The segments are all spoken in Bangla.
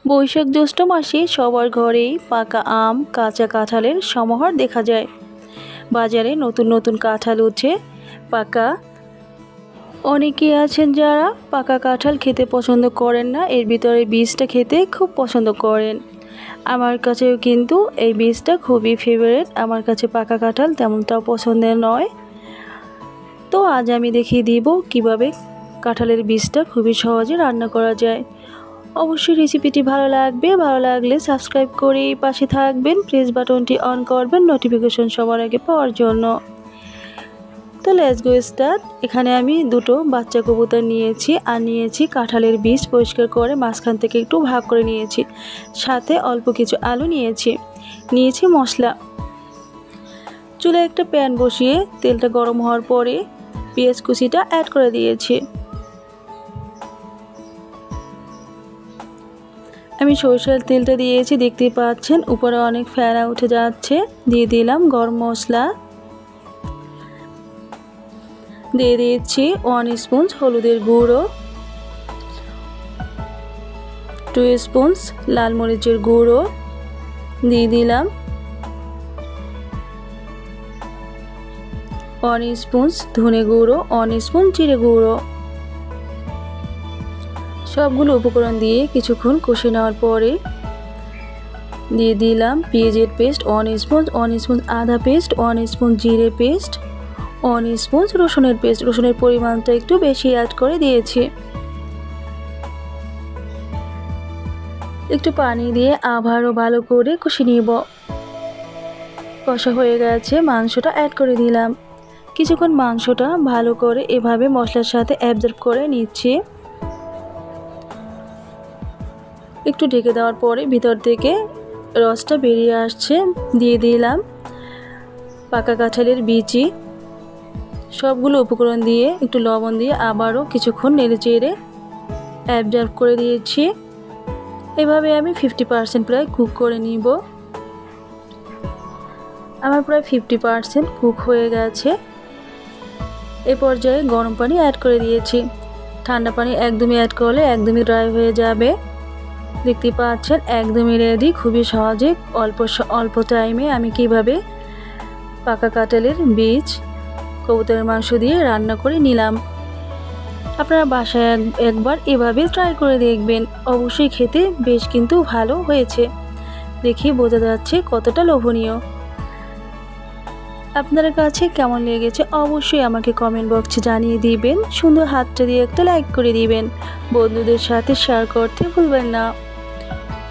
বৈশাখ জ্যৈষ্ঠ মাসে সবার ঘরেই পাকা আম, কাঁচা কাঁঠালের সমাহার দেখা যায়। বাজারে নতুন নতুন কাঁঠাল উঠে পাকা। অনেকেই আছেন যারা পাকা কাঁঠাল খেতে পছন্দ করেন না, এর ভিতরে বীজটা খেতে খুব পছন্দ করেন। আমার কাছেও কিন্তু এই বীজটা খুবই ফেভারিট। আমার কাছে পাকা কাঁঠাল তেমনটাও পছন্দের নয়। তো আজ আমি দেখিয়ে দিব কিভাবে কাঁঠালের বীজটা খুবই সহজে রান্না করা যায়। অবশ্যই রেসিপিটি ভালো লাগবে, ভালো লাগলে সাবস্ক্রাইব করে পাশে থাকবেন, প্রেস বাটনটি অন করবেন নোটিফিকেশন সবার আগে পাওয়ার জন্য। তো লেটস গো স্টার্ট। এখানে আমি দুটো বাচ্চা কবুতর নিয়েছি আর নিয়েছি কাঁঠালের বীজ পরিষ্কার করে মাঝখান থেকে একটু ভাগ করে নিয়েছি, সাথে অল্প কিছু আলু নিয়েছি মশলা। চুলায় একটা প্যান বসিয়ে তেলটা গরম হওয়ার পরে পেঁয়াজ কুচিটা অ্যাড করে দিয়েছি। আমি সরিষার তেলটা দিয়েছি, দেখতেই পাচ্ছেন উপরে অনেক ফেনা উঠে যাচ্ছে। দিয়ে দিলাম গরম মশলা, দিয়ে দিয়েছি 1 স্পুন হলুদের গুঁড়ো, 2 স্পুন লাল মরিচের গুঁড়ো, দিয়ে দিলাম 1 স্পুন ধনে গুঁড়ো, 1 স্পুন জিরে গুঁড়ো। সবগুলো উপকরণ দিয়ে কিছুক্ষণ কষে নেওয়ার পরে দিয়ে দিলাম পেঁয়াজের পেস্ট 1 স্পুন আদা পেস্ট, 1 স্পুন জিরে পেস্ট, 1 স্পুন রসুনের পেস্ট। রসুনের পরিমাণটা একটু বেশি অ্যাড করে দিয়েছি। একটু পানি দিয়ে আবারও ভালো করে কষে নিব। কষা হয়ে গেছে, মাংসটা অ্যাড করে দিলাম। কিছুক্ষণ মাংসটা ভালো করে এভাবে মশলার সাথে অ্যাবজর্ব করে নিচ্ছি। একটু ঢেকে দেওয়ার পরে ভিতর থেকে রসটা বেরিয়ে আসছে। দিয়ে দিলাম পাকা কাঁঠালের বিচি। সবগুলো উপকরণ দিয়ে একটু লবণ দিয়ে আবারও কিছুক্ষণ নেড়ে চেড়ে অ্যাবজর্ব করে দিয়েছি। এভাবে আমি 50% প্রায় কুক করে নিব। আমার প্রায় 50% কুক হয়ে গেছে। এ পর্যায়ে গরম পানি অ্যাড করে দিয়েছি। ঠান্ডা পানি একদমই অ্যাড করলে একদমই ড্রাই হয়ে যাবে। দেখতে পাচ্ছেন একদমই রেডি। খুবই সহজে অল্প টাইমে আমি কিভাবে পাকা কাঁঠালের বীজ কবুতরের মাংস দিয়ে রান্না করে নিলাম। আপনারা বাসায় একবার এভাবে ট্রাই করে দেখবেন, অবশ্যই খেতে বেশ কিন্তু ভালো হয়েছে। দেখে বোঝা যাচ্ছে কতটা লোভনীয়। আপনাদের কাছে কেমন লেগেছে অবশ্যই আমাকে কমেন্ট বক্সে জানিয়ে দিবেন। সুন্দর হাতটা দিয়ে একটা লাইক করে দিবেন, বন্ধুদের সাথে শেয়ার করতে ভুলবেন না।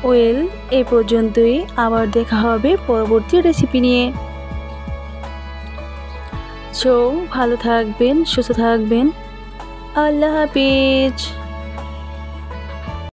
ওয়েল, এই পর্যন্তই। আবার দেখা হবে পরবর্তী রেসিপি নিয়ে। ভালো থাকবেন, সুস্থ থাকবেন। আল্লাহ হাফেজ।